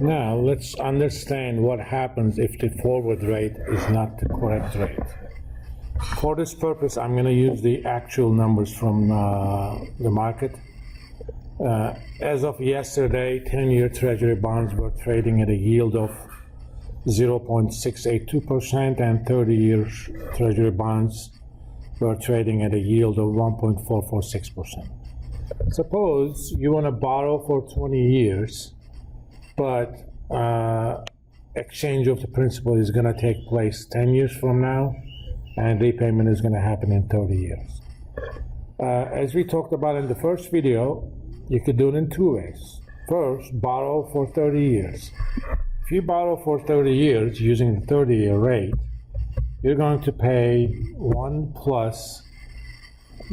Now, let's understand what happens if the forward rate is not the correct rate. For this purpose, I'm going to use the actual numbers from the market. As of yesterday, 10-year Treasury bonds were trading at a yield of 0.682%, and 30-year Treasury bonds were trading at a yield of 1.446%. Suppose you want to borrow for 20 years, but exchange of the principal is going to take place 10 years from now, and repayment is going to happen in 30 years. As we talked about in the first video, you could do it in two ways. First, borrow for 30 years. If you borrow for 30 years using the 30-year rate, you're going to pay 1 plus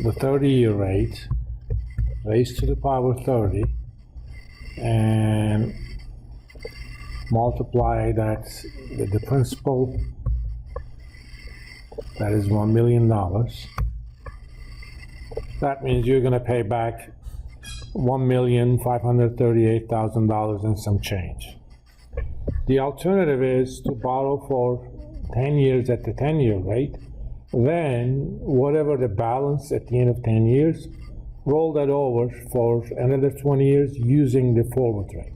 the 30-year rate raised to the power 30 and multiply that with the principal, that is $1 million. That means you're going to pay back $1,538,000 and some change. The alternative is to borrow for 10 years at the 10-year rate, then whatever the balance at the end of 10 years, roll that over for another 20 years using the forward rate.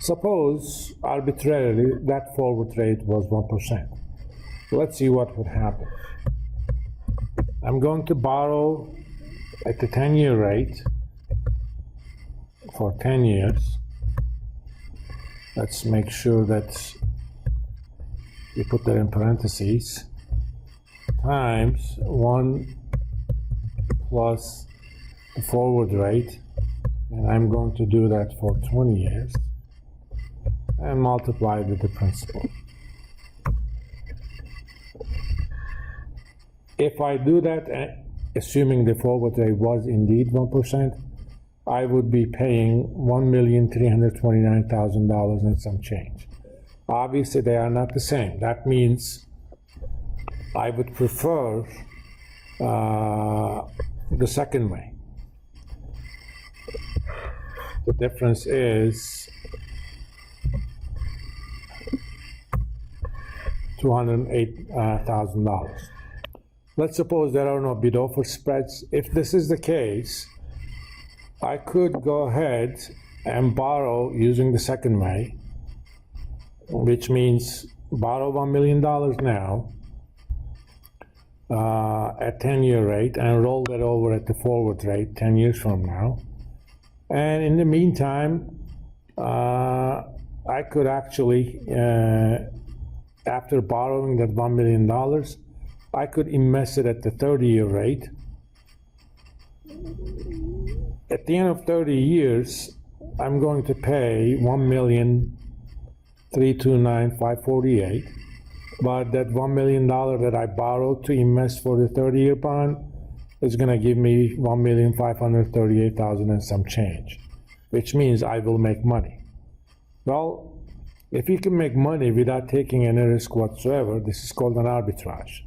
Suppose arbitrarily that forward rate was 1%. Let's see what would happen. I'm going to borrow at the 10-year rate for 10 years. Let's make sure that we put that in parentheses, times 1 plus the forward rate, and I'm going to do that for 20 years, and multiply with the principal. If I do that, assuming the forward rate was indeed 1%, I would be paying $1,329,000 and some change. Obviously, they are not the same. That means I would prefer the second way. The difference is $208,000. Let's suppose there are no bid-offer spreads. If this is the case, I could go ahead and borrow using the second way, which means borrow $1 million now at 10-year rate and roll that over at the forward rate 10 years from now. And in the meantime, I could actually, after borrowing that $1 million, I could invest it at the 30-year rate. At the end of 30 years, I'm going to pay $1,329,548, but that $1 million that I borrowed to invest for the 30-year bond is going to give me $1,538,000 and some change, which means I will make money. Well, if you can make money without taking any risk whatsoever, this is called an arbitrage.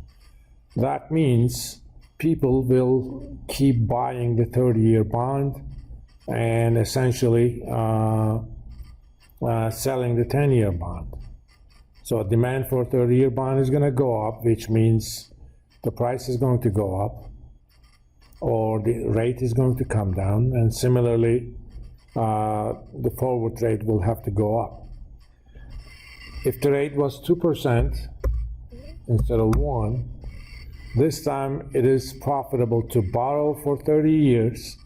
That means people will keep buying the 30-year bond and essentially selling the 10-year bond. So demand for a 30-year bond is going to go up, which means the price is going to go up, or the rate is going to come down, and similarly, the forward rate will have to go up. If the rate was 2% instead of 1, this time it is profitable to borrow for 30 years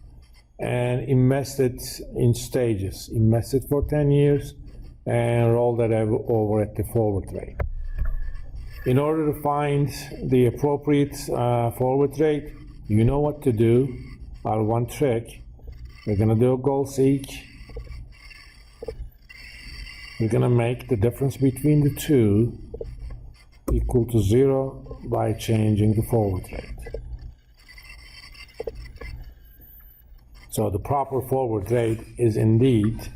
and invest it in stages. Invest it for 10 years and roll that over at the forward rate. In order to find the appropriate forward rate, you know what to do. Our one trick, we're going to do a goal seek. We're going to make the difference between the two equal to 0 by changing the forward rate. So the proper forward rate is indeed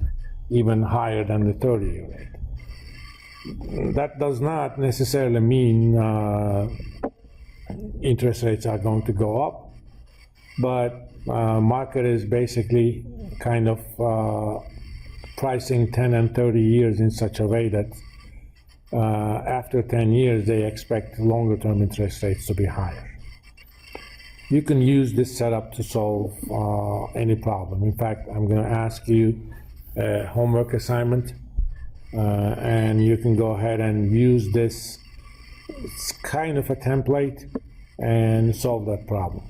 even higher than the 30-year rate. That does not necessarily mean interest rates are going to go up, but market is basically kind of pricing 10 and 30 years in such a way that after 10 years they expect longer term interest rates to be higher. You can use this setup to solve any problem. In fact, I'm going to ask you a homework assignment, and you can go ahead and use this. It's kind of a template and solve that problem.